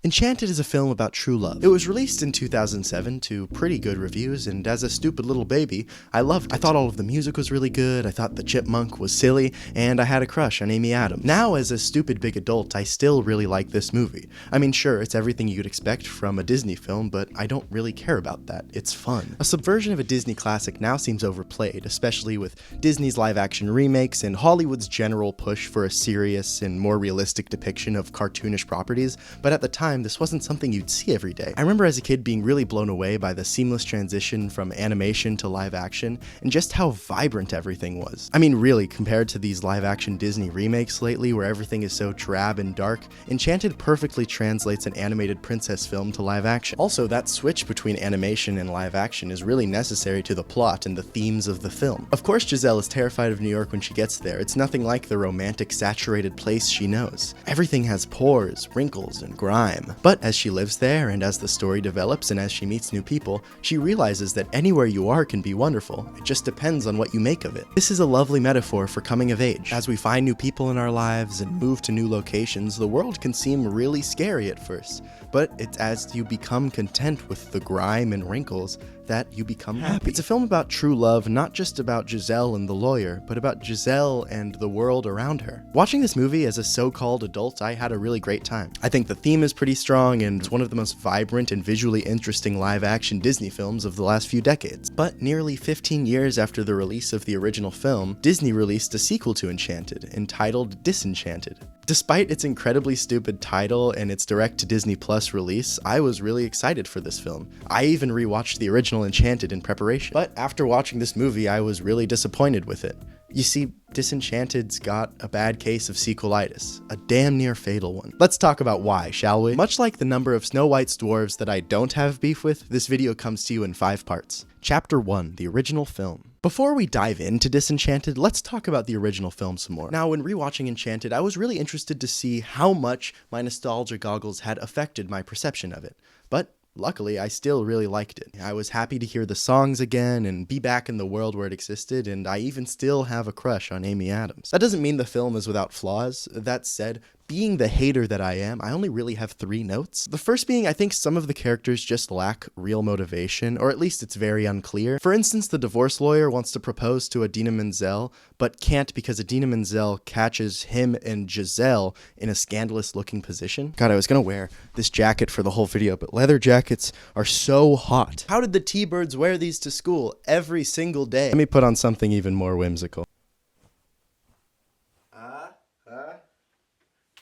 Enchanted is a film about true love. It was released in 2007 to pretty good reviews, and as a stupid little baby, I loved it. I thought all of the music was really good, I thought the chipmunk was silly, and I had a crush on Amy Adams. Now, as a stupid big adult, I still really like this movie. I mean, sure, it's everything you'd expect from a Disney film, but I don't really care about that. It's fun. A subversion of a Disney classic now seems overplayed, especially with Disney's live-action remakes and Hollywood's general push for a serious and more realistic depiction of cartoonish properties, but at the time, this wasn't something you'd see every day. I remember as a kid being really blown away by the seamless transition from animation to live action, and just how vibrant everything was. I mean, really, compared to these live action Disney remakes lately where everything is so drab and dark, Enchanted perfectly translates an animated princess film to live action. Also, that switch between animation and live action is really necessary to the plot and the themes of the film. Of course, Giselle is terrified of New York when she gets there. It's nothing like the romantic, saturated place she knows. Everything has pores, wrinkles, and grime. But as she lives there, and as the story develops, and as she meets new people, she realizes that anywhere you are can be wonderful. It just depends on what you make of it. This is a lovely metaphor for coming of age. As we find new people in our lives and move to new locations, the world can seem really scary at first. But it's as you become content with the grime and wrinkles that you become happy. It's a film about true love, not just about Giselle and the lawyer, but about Giselle and the world around her. Watching this movie as a so-called adult, I had a really great time. I think the theme is pretty strong and it's one of the most vibrant and visually interesting live-action Disney films of the last few decades. But nearly 15 years after the release of the original film, Disney released a sequel to Enchanted, entitled Disenchanted. Despite its incredibly stupid title and its direct-to-Disney Plus release, I was really excited for this film. I even rewatched the original Enchanted in preparation. But after watching this movie, I was really disappointed with it. You see, Disenchanted's got a bad case of sequelitis, a damn near fatal one. Let's talk about why, shall we? Much like the number of Snow White's dwarves that I don't have beef with, this video comes to you in 5 parts. Chapter 1, the original film. Before we dive into Disenchanted, let's talk about the original film some more. Now, when rewatching Enchanted, I was really interested to see how much my nostalgia goggles had affected my perception of it. But luckily, I still really liked it. I was happy to hear the songs again and be back in the world where it existed, and I even still have a crush on Amy Adams. That doesn't mean the film is without flaws. That said, being the hater that I am, I only really have 3 notes. The first being, I think some of the characters just lack real motivation, or at least it's very unclear. For instance, the divorce lawyer wants to propose to Idina Menzel, but can't because Idina Menzel catches him and Giselle in a scandalous-looking position. God, I was gonna wear this jacket for the whole video, but leather jackets are so hot. How did the T-Birds wear these to school every single day? Let me put on something even more whimsical.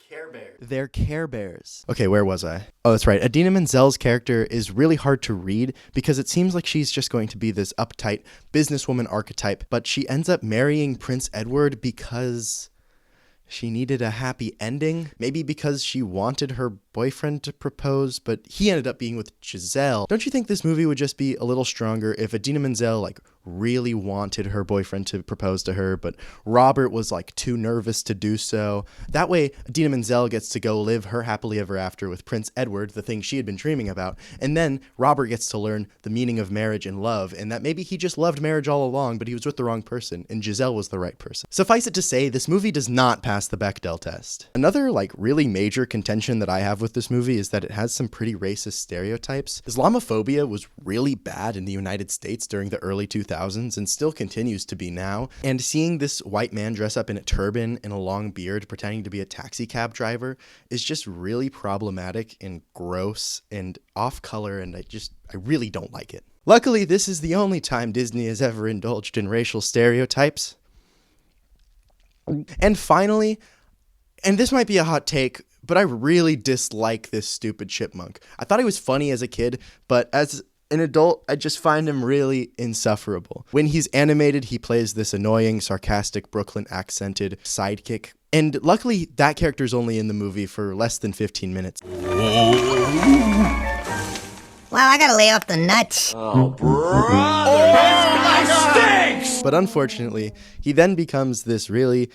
Care Bears. They're Care Bears. Okay, where was I? Oh, that's right. Idina Menzel's character is really hard to read because it seems like she's just going to be this uptight businesswoman archetype, but she ends up marrying Prince Edward because she needed a happy ending. Maybe because she wanted her boyfriend to propose, but he ended up being with Giselle. Don't you think this movie would just be a little stronger if Idina Menzel, really wanted her boyfriend to propose to her, but Robert was, too nervous to do so? That way, Idina Menzel gets to go live her happily ever after with Prince Edward, the thing she had been dreaming about, and then Robert gets to learn the meaning of marriage and love, and that maybe he just loved marriage all along, but he was with the wrong person, and Giselle was the right person. Suffice it to say, this movie does not pass the Bechdel test. Another, really major contention that I have with this movie is that it has some pretty racist stereotypes. Islamophobia was really bad in the United States during the early 2000s and still continues to be now, and seeing this white man dress up in a turban and a long beard pretending to be a taxi cab driver is just really problematic and gross and off color, and I really don't like it. Luckily, this is the only time Disney has ever indulged in racial stereotypes. And finally, and this might be a hot take, but I really dislike this stupid chipmunk. I thought he was funny as a kid, but as an adult, I just find him really insufferable. When he's animated, he plays this annoying, sarcastic, Brooklyn accented sidekick. And luckily, that character's only in the movie for less than 15 minutes. Wow, I gotta lay off the nuts. Oh, brother! This guy stinks! But unfortunately, he then becomes this really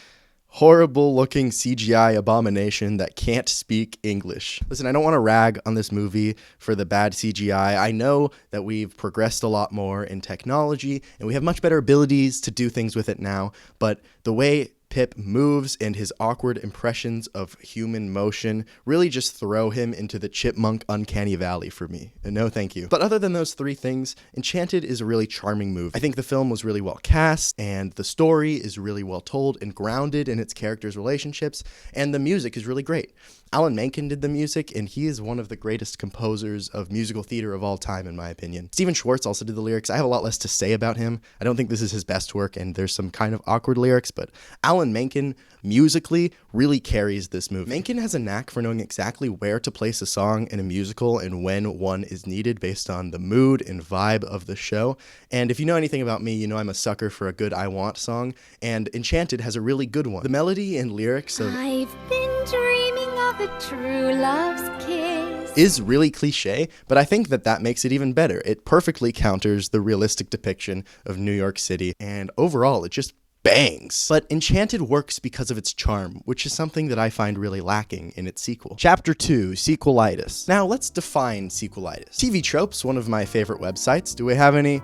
horrible-looking CGI abomination that can't speak English. Listen, I don't want to rag on this movie for the bad CGI. I know that we've progressed a lot more in technology, and we have much better abilities to do things with it now, but the way Pip moves and his awkward impressions of human motion really just throw him into the chipmunk uncanny valley for me. And no thank you. But other than those three things, Enchanted is a really charming movie. I think the film was really well cast, and the story is really well told and grounded in its characters' relationships, and the music is really great. Alan Menken did the music, and he is one of the greatest composers of musical theater of all time, in my opinion. Stephen Schwartz also did the lyrics. I have a lot less to say about him. I don't think this is his best work, and there's some kind of awkward lyrics, but Alan Menken, musically, really carries this movie. Menken has a knack for knowing exactly where to place a song in a musical and when one is needed based on the mood and vibe of the show. And if you know anything about me, you know I'm a sucker for a good I Want song, and Enchanted has a really good one. The melody and lyrics of I've been dreaming of a true love's kiss is really cliche, but I think that makes it even better. It perfectly counters the realistic depiction of New York City, and overall, it just bangs. But Enchanted works because of its charm, which is something that I find really lacking in its sequel. Chapter 2, Sequelitis. Now, let's define Sequelitis. TV Tropes, one of my favorite websites. Do we have any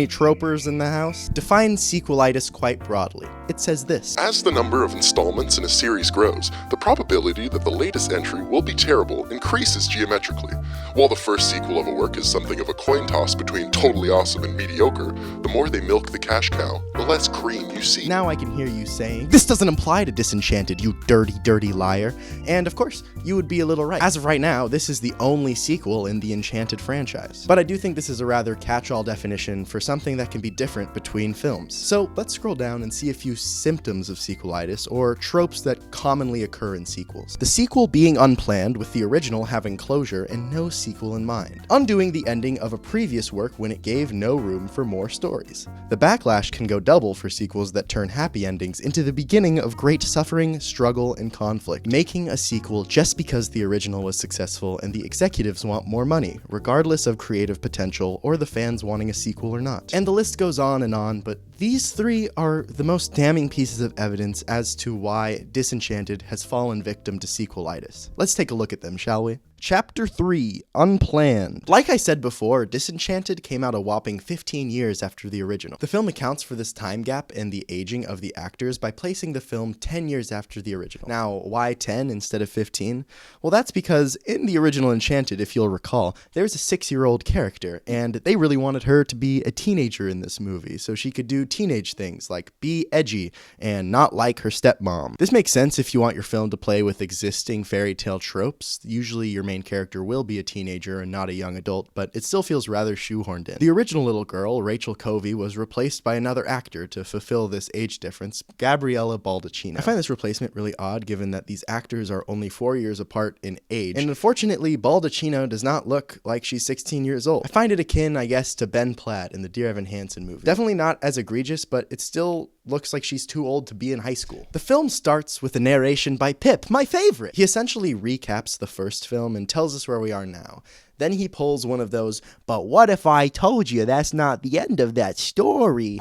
tropers in the house? Defines sequelitis quite broadly. It says this: as the number of installments in a series grows, the probability that the latest entry will be terrible increases geometrically. While the first sequel of a work is something of a coin toss between totally awesome and mediocre, the more they milk the cash cow, the less cream you see. Now I can hear you saying, this doesn't apply to Disenchanted, you dirty, dirty liar. And of course, you would be a little right. As of right now, this is the only sequel in the Enchanted franchise. But I do think this is a rather catch-all definition for something that can be different between films. So let's scroll down and see a few symptoms of sequelitis, or tropes that commonly occur in sequels. The sequel being unplanned, with the original having closure and no sequel in mind. Undoing the ending of a previous work when it gave no room for more stories. The backlash can go double for sequels that turn happy endings into the beginning of great suffering, struggle, and conflict, making a sequel just because the original was successful and the executives want more money, regardless of creative potential or the fans wanting a sequel or not. And the list goes on, but these three are the most damning pieces of evidence as to why Disenchanted has fallen victim to sequelitis. Let's take a look at them, shall we? Chapter 3, Unplanned. Like I said before, Disenchanted came out a whopping 15 years after the original. The film accounts for this time gap and the aging of the actors by placing the film 10 years after the original. Now, why 10 instead of 15? Well, that's because in the original Enchanted, if you'll recall, there's a 6-year-old character, and they really wanted her to be a teenager in this movie, so she could do teenage things like be edgy and not like her stepmom. This makes sense if you want your film to play with existing fairy tale tropes. Usually your main character will be a teenager and not a young adult, but it still feels rather shoehorned in. The original little girl, Rachel Covey, was replaced by another actor to fulfill this age difference, Gabriella Baldacchino. I find this replacement really odd given that these actors are only 4 years apart in age, and unfortunately Baldacchino does not look like she's 16 years old. I find it akin, I guess, to Ben Platt in the Dear Evan Hansen movie. Definitely not as egregious, but it still looks like she's too old to be in high school. The film starts with a narration by Pip, my favorite. He essentially recaps the first film and tells us where we are now. Then he pulls one of those, but what if I told you that's not the end of that story?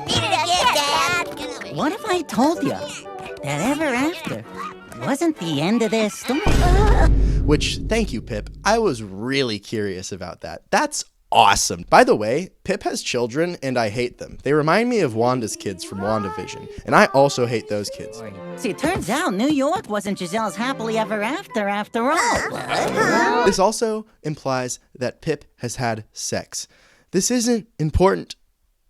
What if I told you that ever after wasn't the end of their story? Which, thank you, Pip. I was really curious about that. That's awesome. By the way, Pip has children, and I hate them. They remind me of Wanda's kids from WandaVision, and I also hate those kids. See, it turns out New York wasn't Giselle's happily ever after all. This also implies that Pip has had sex. This isn't important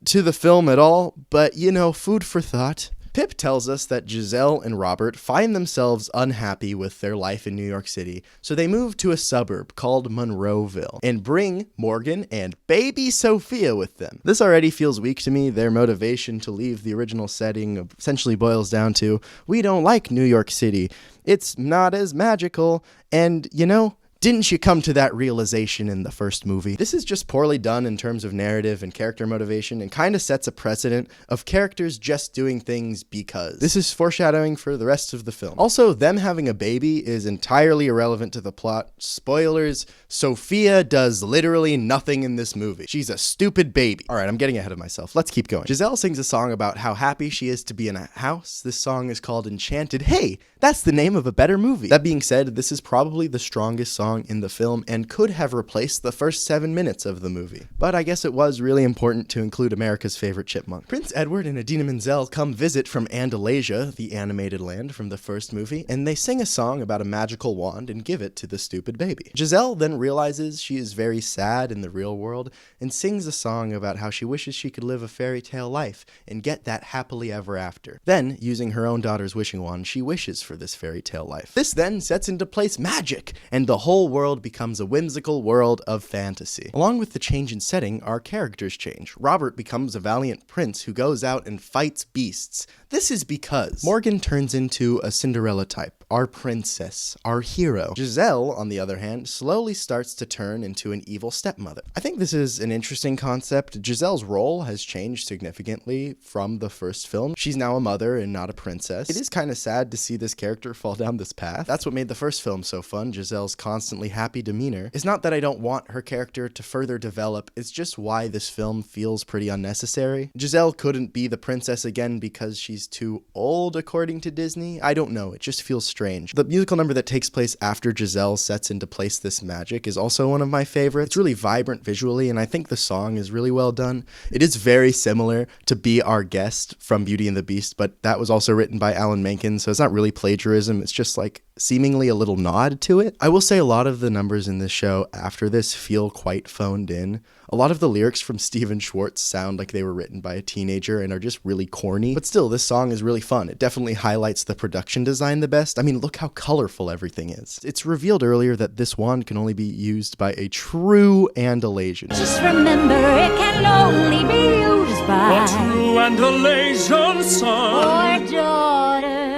to the film at all, but, you know, food for thought. Pip tells us that Giselle and Robert find themselves unhappy with their life in New York City, so they move to a suburb called Monroeville and bring Morgan and baby Sophia with them. This already feels weak to me. Their motivation to leave the original setting essentially boils down to, we don't like New York City. It's not as magical, and, you know, didn't you come to that realization in the first movie? This is just poorly done in terms of narrative and character motivation, and kind of sets a precedent of characters just doing things because. This is foreshadowing for the rest of the film. Also, them having a baby is entirely irrelevant to the plot. Spoilers, Sophia does literally nothing in this movie. She's a stupid baby. Alright, I'm getting ahead of myself. Let's keep going. Giselle sings a song about how happy she is to be in a house. This song is called Enchanted. Hey, that's the name of a better movie. That being said, this is probably the strongest song song in the film and could have replaced the first 7 minutes of the movie. But I guess it was really important to include America's favorite chipmunk. Prince Edward and Idina Menzel come visit from Andalasia, the animated land from the first movie, and they sing a song about a magical wand and give it to the stupid baby. Giselle then realizes she is very sad in the real world and sings a song about how she wishes she could live a fairy tale life and get that happily ever after. Then, using her own daughter's wishing wand, she wishes for this fairy tale life. This then sets into place magic, and the whole world becomes a whimsical world of fantasy. Along with the change in setting, our characters change. Robert becomes a valiant prince who goes out and fights beasts. This is because Morgan turns into a Cinderella type, our princess, our hero. Giselle, on the other hand, slowly starts to turn into an evil stepmother. I think this is an interesting concept. Giselle's role has changed significantly from the first film. She's now a mother and not a princess. It is kind of sad to see this character fall down this path. That's what made the first film so fun, Giselle's constantly happy demeanor. It's not that I don't want her character to further develop, it's just why this film feels pretty unnecessary. Giselle couldn't be the princess again because she's too old, according to Disney. I don't know, it just feels strange. The musical number that takes place after Giselle sets into place this magic is also one of my favorites. It's really vibrant visually, and I think the song is really well done. It is very similar to Be Our Guest from Beauty and the Beast, but that was also written by Alan Menken, so it's not really plagiarism, it's just like seemingly a little nod to it. I will say a lot of the numbers in this show after this feel quite phoned in. A lot of the lyrics from Steven Schwartz sound like they were written by a teenager and are just really corny. But still, this song is really fun. It definitely highlights the production design the best. I mean, look how colorful everything is. It's revealed earlier that this wand can only be used by a true Andalasian. Just remember, it can only be used by A true Andalasian son. your daughter.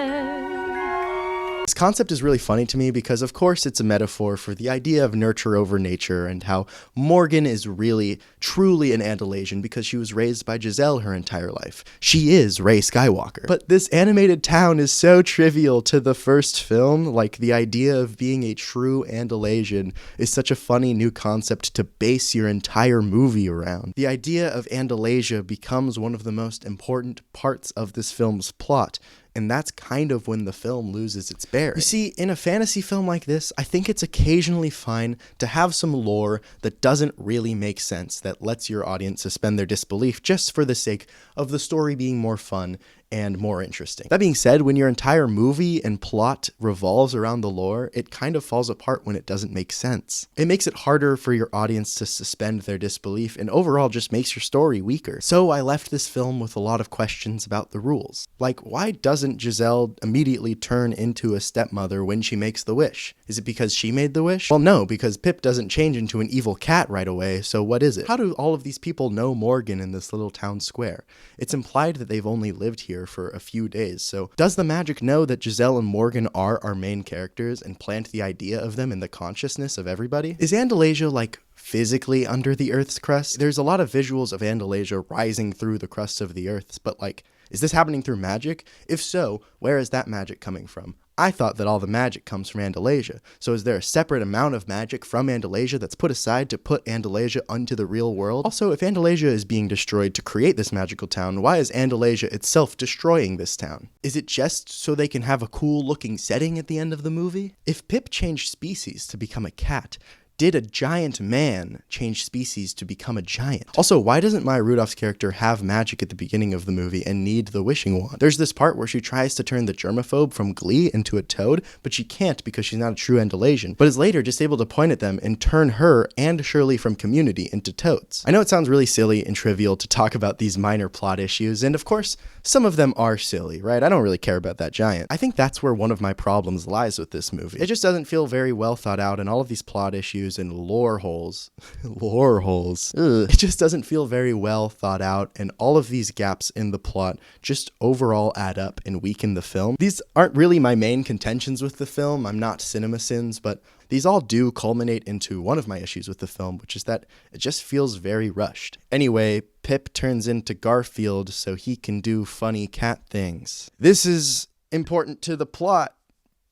This concept is really funny to me because, of course, it's a metaphor for the idea of nurture over nature and how Morgan is really, truly an Andalasian because she was raised by Giselle her entire life. She is Rey Skywalker. But this animated town is so trivial to the first film. Like, the idea of being a true Andalasian is such a funny new concept to base your entire movie around. The idea of Andalasia becomes one of the most important parts of this film's plot. And that's kind of when the film loses its bearing. You see, in a fantasy film like this, I think it's occasionally fine to have some lore that doesn't really make sense, that lets your audience suspend their disbelief just for the sake of the story being more fun and more interesting. That being said, when your entire movie and plot revolves around the lore, it kind of falls apart when it doesn't make sense. It makes it harder for your audience to suspend their disbelief and overall just makes your story weaker. So I left this film with a lot of questions about the rules. Like, why doesn't Giselle immediately turn into a stepmother when she makes the wish? Is it because she made the wish? Well, no, because Pip doesn't change into an evil cat right away, so what is it? How do all of these people know Morgan in this little town square? It's implied that they've only lived here for a few days, so does the magic know that Giselle and Morgan are our main characters and plant the idea of them in the consciousness of everybody? Is Andalasia, like, physically under the Earth's crust? There's a lot of visuals of Andalasia rising through the crust of the Earth, but, like, is this happening through magic? If so, where is that magic coming from? I thought that all the magic comes from Andalasia, so is there a separate amount of magic from Andalasia that's put aside to put Andalasia onto the real world? Also, if Andalasia is being destroyed to create this magical town, why is Andalasia itself destroying this town? Is it just so they can have a cool looking setting at the end of the movie? If Pip changed species to become a cat, did a giant man change species to become a giant? Also, why doesn't Maya Rudolph's character have magic at the beginning of the movie and need the wishing wand? There's this part where she tries to turn the germaphobe from Glee into a toad, but she can't because she's not a true Andalasian, but is later just able to point at them and turn her and Shirley from Community into toads. I know it sounds really silly and trivial to talk about these minor plot issues, and of course, some of them are silly, right? I don't really care about that giant. I think that's where one of my problems lies with this movie. It just doesn't feel very well thought out, and all of these plot issues and lore holes. Ugh. It just doesn't feel very well thought out, and all of these gaps in the plot just overall add up and weaken the film. These aren't really my main contentions with the film. I'm not CinemaSins, but these all do culminate into one of my issues with the film, which is that it just feels very rushed. Anyway, Pip turns into Garfield so he can do funny cat things. This is important to the plot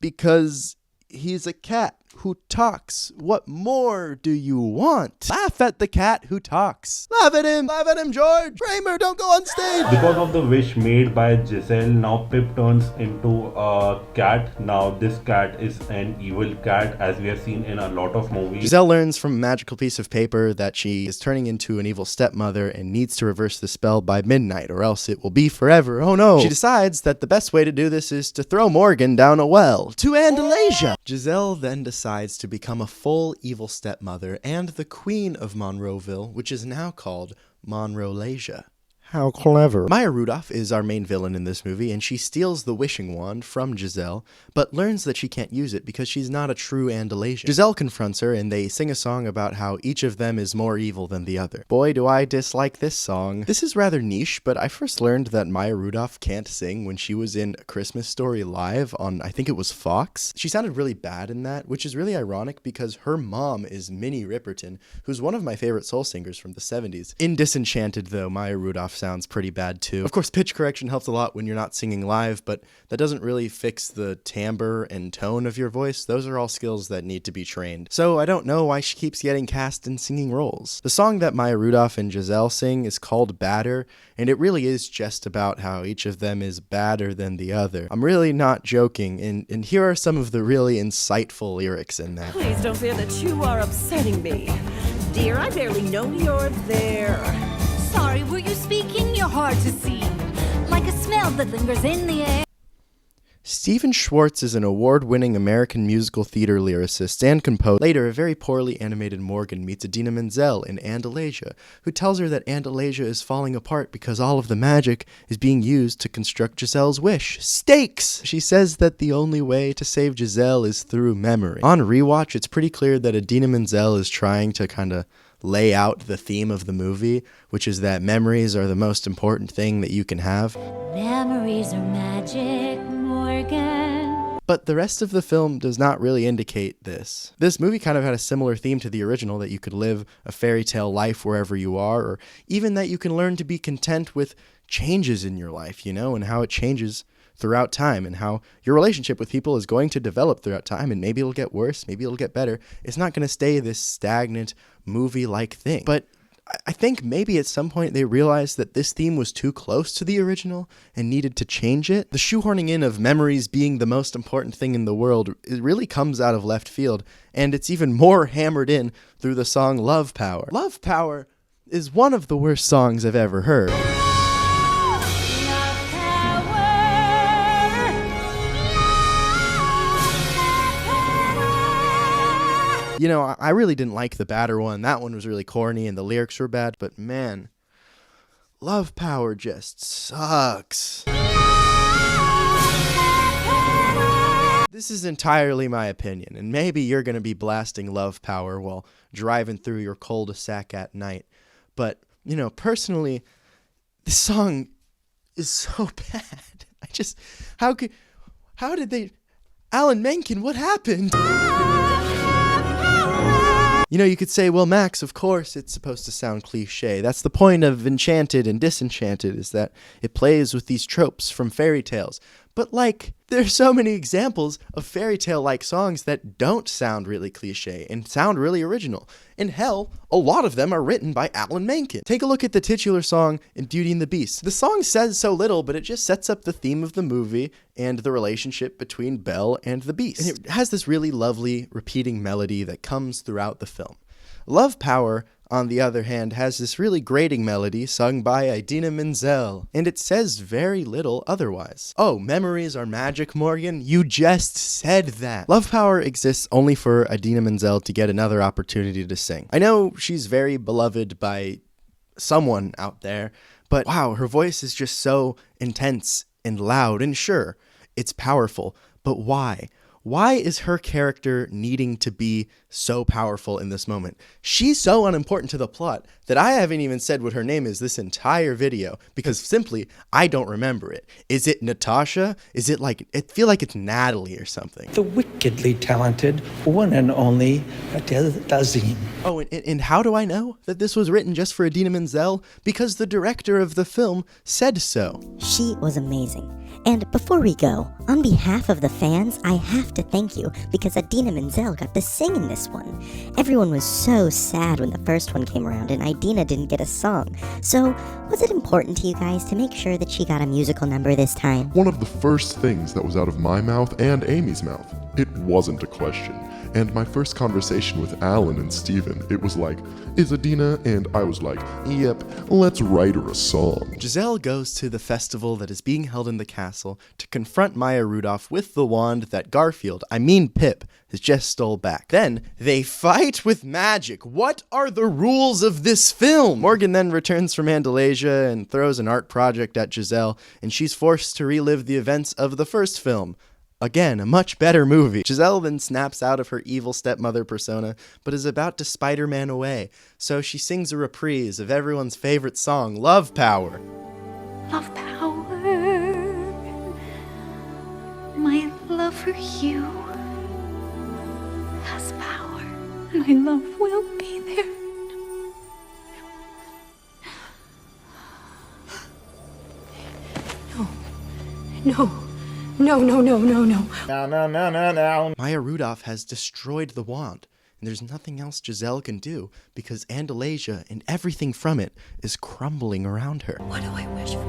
because he's a cat. who talks. What more do you want? Laugh at the cat who talks. Laugh at him, George. Kramer, don't go on stage. Because of the wish made by Giselle, now Pip turns into a cat. Now this cat is an evil cat, as we have seen in a lot of movies. Giselle learns from a magical piece of paper that she is turning into an evil stepmother and needs to reverse the spell by midnight, or else it will be forever. Oh no. She decides that the best way to do this is to throw Morgan down a well to Andalasia. Giselle then decides to become a full evil stepmother and the queen of Monroeville, which is now called Monroelasia. How clever. Maya Rudolph is our main villain in this movie, and she steals the wishing wand from Giselle, but learns that she can't use it because she's not a true Andalasian. Giselle confronts her, and they sing a song about how each of them is more evil than the other. Boy, do I dislike this song. This is rather niche, but I first learned that Maya Rudolph can't sing when she was in A Christmas Story Live on, I think it was Fox. She sounded really bad in that, which is really ironic because her mom is Minnie Riperton, who's one of my favorite soul singers from the 70s. In Disenchanted, though, Maya Rudolph sounds pretty bad too. Of course, pitch correction helps a lot when you're not singing live, but that doesn't really fix the timbre and tone of your voice. Those are all skills that need to be trained. So I don't know why she keeps getting cast in singing roles. The song that Maya Rudolph and Giselle sing is called Badder, and it really is just about how each of them is badder than the other. I'm really not joking, and here are some of the really insightful lyrics in that. Please don't fear that you are upsetting me. Dear, I barely know you're there. Sorry, were you speaking? You're hard to see. Like a smell that lingers in the air. Stephen Schwartz is an award-winning American musical theater lyricist and composer. Later, a very poorly animated Morgan meets Idina Menzel in Andalasia, who tells her that Andalasia is falling apart because all of the magic is being used to construct Giselle's wish. Stakes! She says that the only way to save Giselle is through memory. On rewatch, it's pretty clear that Idina Menzel is trying to kind of lay out the theme of the movie, which is that memories are the most important thing that you can have. Memories are magic, Morgan. But the rest of the film does not really indicate this. This movie kind of had a similar theme to the original, that you could live a fairy tale life wherever you are, or even that you can learn to be content with changes in your life, and how it changes throughout time, and how your relationship with people is going to develop throughout time, and maybe it'll get worse, maybe it'll get better. It's not going to stay this stagnant movie-like thing. But I think maybe at some point they realized that this theme was too close to the original and needed to change it. The shoehorning in of memories being the most important thing in the world, it really comes out of left field, and it's even more hammered in through the song Love Power. Love Power is one of the worst songs I've ever heard. I really didn't like the Badder one. That one was really corny and the lyrics were bad, but man, Love Power just sucks. This is entirely my opinion, and maybe you're going to be blasting Love Power while driving through your cul-de-sac at night. But, personally, this song is so bad. How did they... Alan Menken, what happened? You could say, well, Max, of course it's supposed to sound cliche. That's the point of Enchanted and Disenchanted, is that it plays with these tropes from fairy tales. But, there's so many examples of fairy tale-like songs that don't sound really cliche and sound really original. And hell, a lot of them are written by Alan Menken. Take a look at the titular song in Beauty and the Beast. The song says so little, but it just sets up the theme of the movie and the relationship between Belle and the Beast. And it has this really lovely repeating melody that comes throughout the film. Love Power, on the other hand, has this really grating melody sung by Idina Menzel, and it says very little otherwise. Oh, memories are magic, Morgan? You just said that. Love Power exists only for Idina Menzel to get another opportunity to sing. I know she's very beloved by someone out there, but wow, her voice is just so intense and loud, and sure, it's powerful, but why? Why is her character needing to be so powerful in this moment? She's so unimportant to the plot that I haven't even said what her name is this entire video, because simply, I don't remember it. Is it Natasha? Is it I feel like it's Natalie or something. The wickedly talented one and only Adele Dazeem. Oh, and how do I know that this was written just for Idina Menzel? Because the director of the film said so. She was amazing. And before we go, on behalf of the fans, I have to thank you because Idina Menzel got to sing in this one. Everyone was so sad when the first one came around and Idina didn't get a song. So, was it important to you guys to make sure that she got a musical number this time? One of the first things that was out of my mouth and Amy's mouth. It wasn't a question. And my first conversation with Alan and Steven, it was like, is Idina? And I was like, yep, let's write her a song. Giselle goes to the festival that is being held in the castle to confront Maya Rudolph with the wand that Pip, has just stole back. Then, they fight with magic. What are the rules of this film? Morgan then returns from Andalasia and throws an art project at Giselle, and she's forced to relive the events of the first film. Again, a much better movie. Giselle then snaps out of her evil stepmother persona, but is about to Spider-Man away, so she sings a reprise of everyone's favorite song, Love Power. Love power. My love for you has power. My love will be there. No. No. No. Maya Rudolph has destroyed the wand, and there's nothing else Giselle can do because Andalasia and everything from it is crumbling around her. What do I wish for?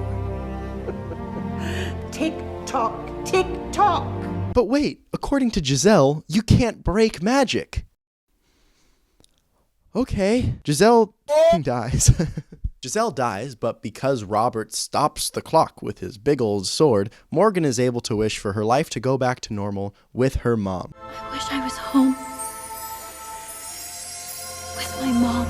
Tick-tock, tick-tock. But wait, according to Giselle, you can't break magic. Okay, Giselle dies. Giselle dies, but because Robert stops the clock with his big old sword, Morgan is able to wish for her life to go back to normal with her mom. I wish I was home with my mom.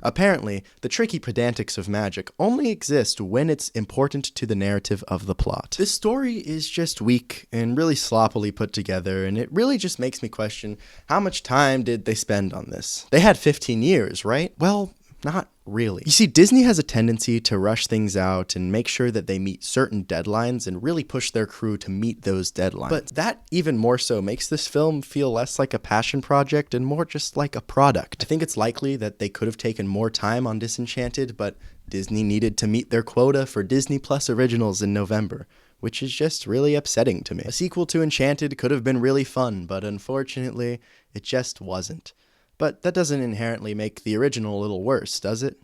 Apparently, the tricky pedantics of magic only exist when it's important to the narrative of the plot. This story is just weak and really sloppily put together, and it really just makes me question how much time did they spend on this? They had 15 years, right? Well, not really. You see, Disney has a tendency to rush things out and make sure that they meet certain deadlines and really push their crew to meet those deadlines. But that even more so makes this film feel less like a passion project and more just like a product. I think it's likely that they could have taken more time on Disenchanted, but Disney needed to meet their quota for Disney Plus originals in November, which is just really upsetting to me. A sequel to Enchanted could have been really fun, but unfortunately, it just wasn't. But that doesn't inherently make the original a little worse, does it?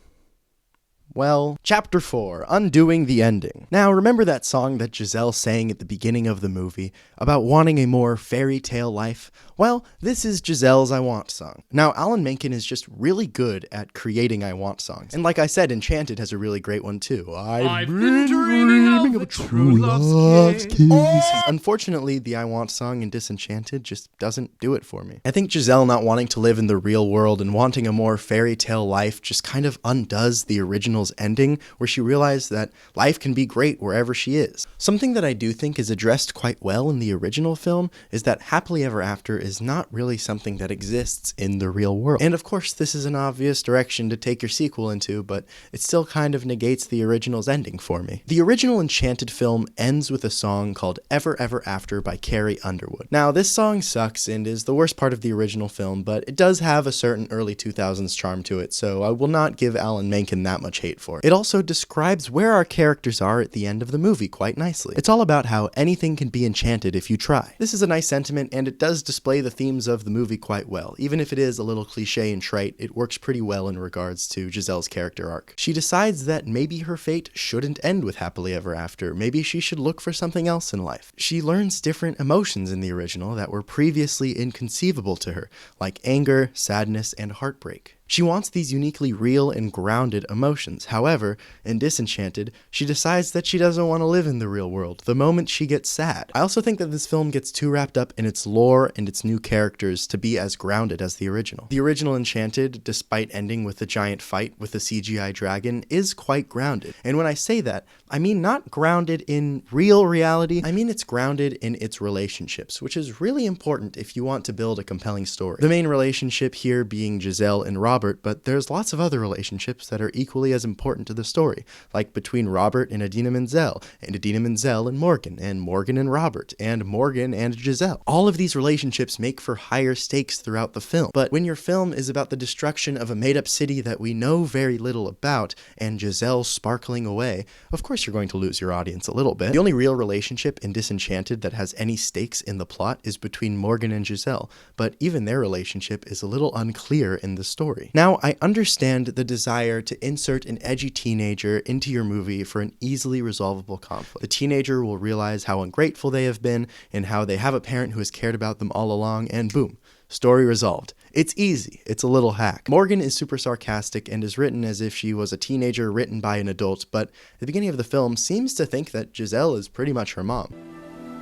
Well, Chapter 4, Undoing the Ending. Now, remember that song that Giselle sang at the beginning of the movie about wanting a more fairy tale life? Well, this is Giselle's I Want song. Now, Alan Menken is just really good at creating I Want songs. And like I said, Enchanted has a really great one too. I've been dreaming of a true love's kiss. Unfortunately, the I Want song in Disenchanted just doesn't do it for me. I think Giselle not wanting to live in the real world and wanting a more fairy tale life just kind of undoes the original's ending, where she realized that life can be great wherever she is. Something that I do think is addressed quite well in the original film is that happily ever after is not really something that exists in the real world. And of course, this is an obvious direction to take your sequel into, but it still kind of negates the original's ending for me. The original Enchanted film ends with a song called Ever Ever After by Carrie Underwood. Now, this song sucks and is the worst part of the original film, but it does have a certain early 2000s charm to it, so I will not give Alan Menken that much hate for it. It also describes where our characters are at the end of the movie quite nicely. It's all about how anything can be enchanted if you try. This is a nice sentiment, and it does display the themes of the movie quite well. Even if it is a little cliche and trite, it works pretty well in regards to Giselle's character arc. She decides that maybe her fate shouldn't end with happily ever after. Maybe she should look for something else in life. She learns different emotions in the original that were previously inconceivable to her, like anger, sadness, and heartbreak. She wants these uniquely real and grounded emotions. However, in Disenchanted, she decides that she doesn't want to live in the real world the moment she gets sad. I also think that this film gets too wrapped up in its lore and its new characters to be as grounded as the original. The original Enchanted, despite ending with a giant fight with a CGI dragon, is quite grounded. And when I say that, I mean not grounded in real reality, I mean it's grounded in its relationships, which is really important if you want to build a compelling story. The main relationship here being Giselle and Robert, Robert, but there's lots of other relationships that are equally as important to the story, like between Robert and Idina Menzel and Morgan and Robert, and Morgan and Giselle. All of these relationships make for higher stakes throughout the film, but when your film is about the destruction of a made-up city that we know very little about, and Giselle sparkling away, of course you're going to lose your audience a little bit. The only real relationship in Disenchanted that has any stakes in the plot is between Morgan and Giselle, but even their relationship is a little unclear in the story. Now, I understand the desire to insert an edgy teenager into your movie for an easily resolvable conflict. The teenager will realize how ungrateful they have been and how they have a parent who has cared about them all along, and boom, story resolved. It's easy. It's a little hack. Morgan is super sarcastic and is written as if she was a teenager written by an adult, but at the beginning of the film seems to think that Giselle is pretty much her mom.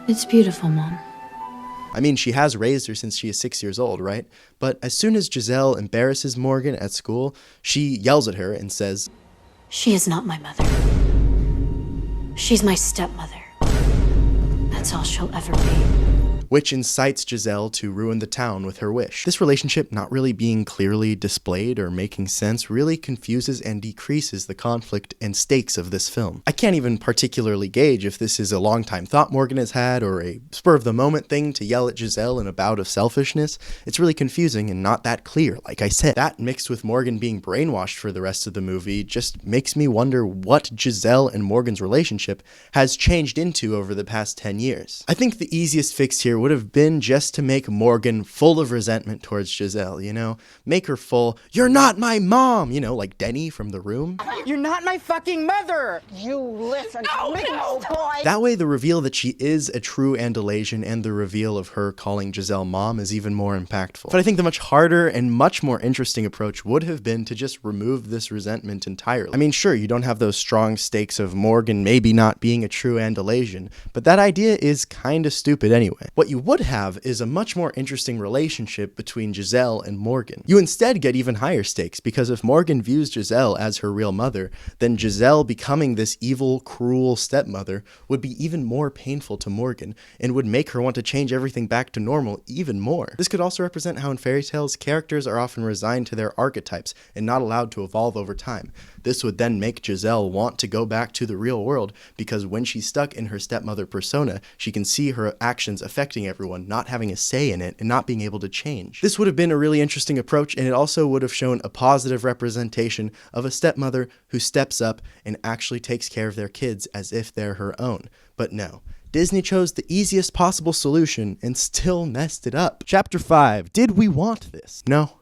It's beautiful, Mom. I mean, she has raised her since she is 6 years old, right? But as soon as Giselle embarrasses Morgan at school, she yells at her and says, She is not my mother. She's my stepmother. That's all she'll ever be. Which incites Giselle to ruin the town with her wish. This relationship not really being clearly displayed or making sense really confuses and decreases the conflict and stakes of this film. I can't even particularly gauge if this is a long-time thought Morgan has had or a spur-of-the-moment thing to yell at Giselle in a bout of selfishness. It's really confusing and not that clear, like I said. That mixed with Morgan being brainwashed for the rest of the movie just makes me wonder what Giselle and Morgan's relationship has changed into over the past 10 years. I think the easiest fix here would have been just to make Morgan full of resentment towards Giselle, you know? Make her full, "You're not my mom!" You know, like Denny from The Room. You're not my fucking mother! You listen to me, boy! That way, the reveal that she is a true Andalasian and the reveal of her calling Giselle mom is even more impactful. But I think the much harder and much more interesting approach would have been to just remove this resentment entirely. I mean, sure, you don't have those strong stakes of Morgan maybe not being a true Andalasian, but that idea is kinda stupid anyway. What you would have is a much more interesting relationship between Giselle and Morgan. You instead get even higher stakes, because if Morgan views Giselle as her real mother, then Giselle becoming this evil, cruel stepmother would be even more painful to Morgan, and would make her want to change everything back to normal even more. This could also represent how in fairy tales, characters are often resigned to their archetypes and not allowed to evolve over time. This would then make Giselle want to go back to the real world, because when she's stuck in her stepmother persona, she can see her actions affecting everyone, not having a say in it, and not being able to change. This would have been a really interesting approach, and it also would have shown a positive representation of a stepmother who steps up and actually takes care of their kids as if they're her own. But no. Disney chose the easiest possible solution and still messed it up. Chapter 5. Did we want this? No.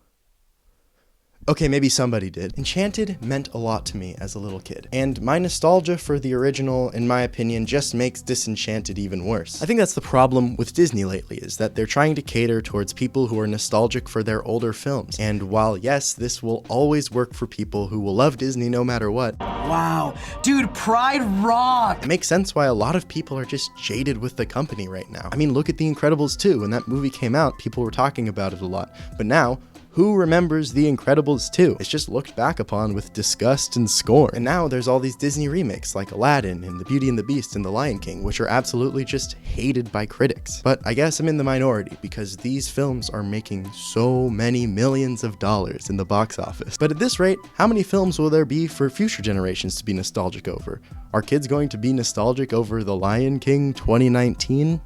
Okay, maybe somebody did. Enchanted meant a lot to me as a little kid, and my nostalgia for the original, in my opinion, just makes Disenchanted even worse. I think that's the problem with Disney lately, is that they're trying to cater towards people who are nostalgic for their older films. And while yes, this will always work for people who will love Disney no matter what. Wow, dude, Pride rock! It makes sense why a lot of people are just jaded with the company right now. I mean, look at The Incredibles 2. When that movie came out, people were talking about it a lot. But now, who remembers The Incredibles 2? It's just looked back upon with disgust and scorn. And now there's all these Disney remakes like Aladdin and The Beauty and the Beast and The Lion King, which are absolutely just hated by critics. But I guess I'm in the minority, because these films are making so many millions of dollars in the box office. But at this rate, how many films will there be for future generations to be nostalgic over? Are kids going to be nostalgic over The Lion King 2019?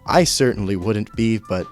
I certainly wouldn't be, but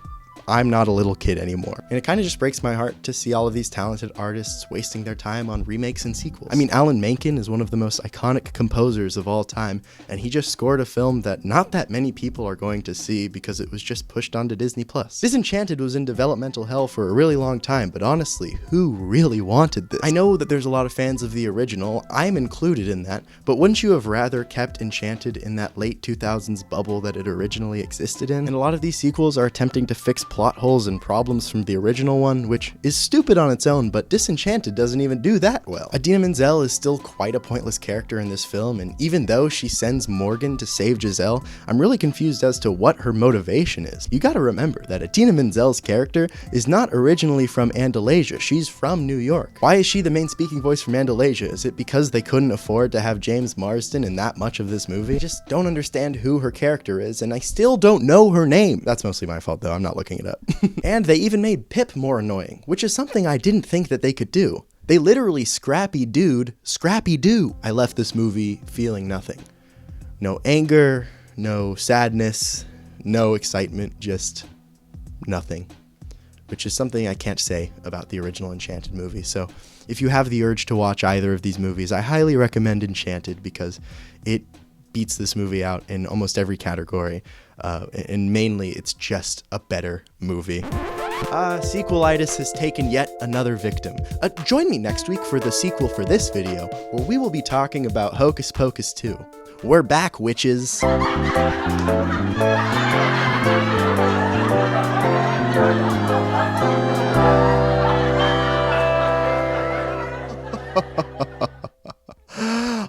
I'm not a little kid anymore. And it kind of just breaks my heart to see all of these talented artists wasting their time on remakes and sequels. I mean, Alan Menken is one of the most iconic composers of all time, and he just scored a film that not that many people are going to see because it was just pushed onto Disney+. Disenchanted was in developmental hell for a really long time, but honestly, who really wanted this? I know that there's a lot of fans of the original, I'm included in that, but wouldn't you have rather kept Enchanted in that late 2000s bubble that it originally existed in? And a lot of these sequels are attempting to fix plot holes and problems from the original one, which is stupid on its own, but Disenchanted doesn't even do that well. Idina Menzel is still quite a pointless character in this film, and even though she sends Morgan to save Giselle, I'm really confused as to what her motivation is. You gotta remember that Idina Menzel's character is not originally from Andalasia, she's from New York. Why is she the main speaking voice from Andalasia? Is it because they couldn't afford to have James Marsden in that much of this movie? I just don't understand who her character is, and I still don't know her name. That's mostly my fault though, I'm not looking it up. And they even made Pip more annoying, which is something I didn't think that they could do. They literally Scrappy Doo. I left this movie feeling nothing. No anger, no sadness, no excitement, just nothing. Which is something I can't say about the original Enchanted movie. So if you have the urge to watch either of these movies, I highly recommend Enchanted because it beats this movie out in almost every category. And mainly, it's just a better movie. Sequelitis has taken yet another victim. Join me next week for the sequel for this video, where we will be talking about Hocus Pocus 2. We're back, witches!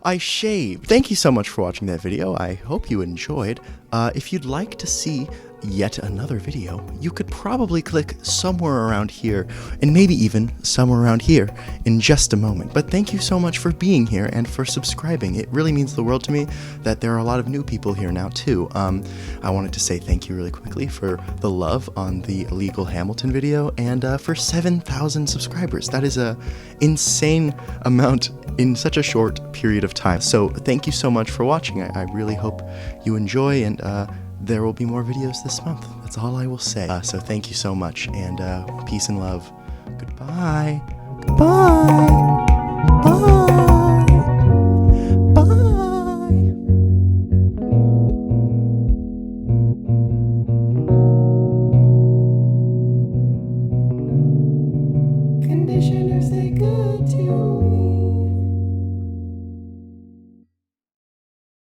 I shaved. Thank you so much for watching that video. I hope you enjoyed. If you'd like to see yet another video, you could probably click somewhere around here, and maybe even somewhere around here in just a moment. But thank you so much for being here and for subscribing. It really means the world to me that there are a lot of new people here now too. I wanted to say thank you really quickly for the love on the illegal Hamilton video, and for 7,000 subscribers. That is a insane amount in such a short period of time. So thank you so much for watching. I really hope you enjoy, and there will be more videos this month. That's all I will say. So thank you so much, and peace and love. Goodbye. Goodbye. Bye.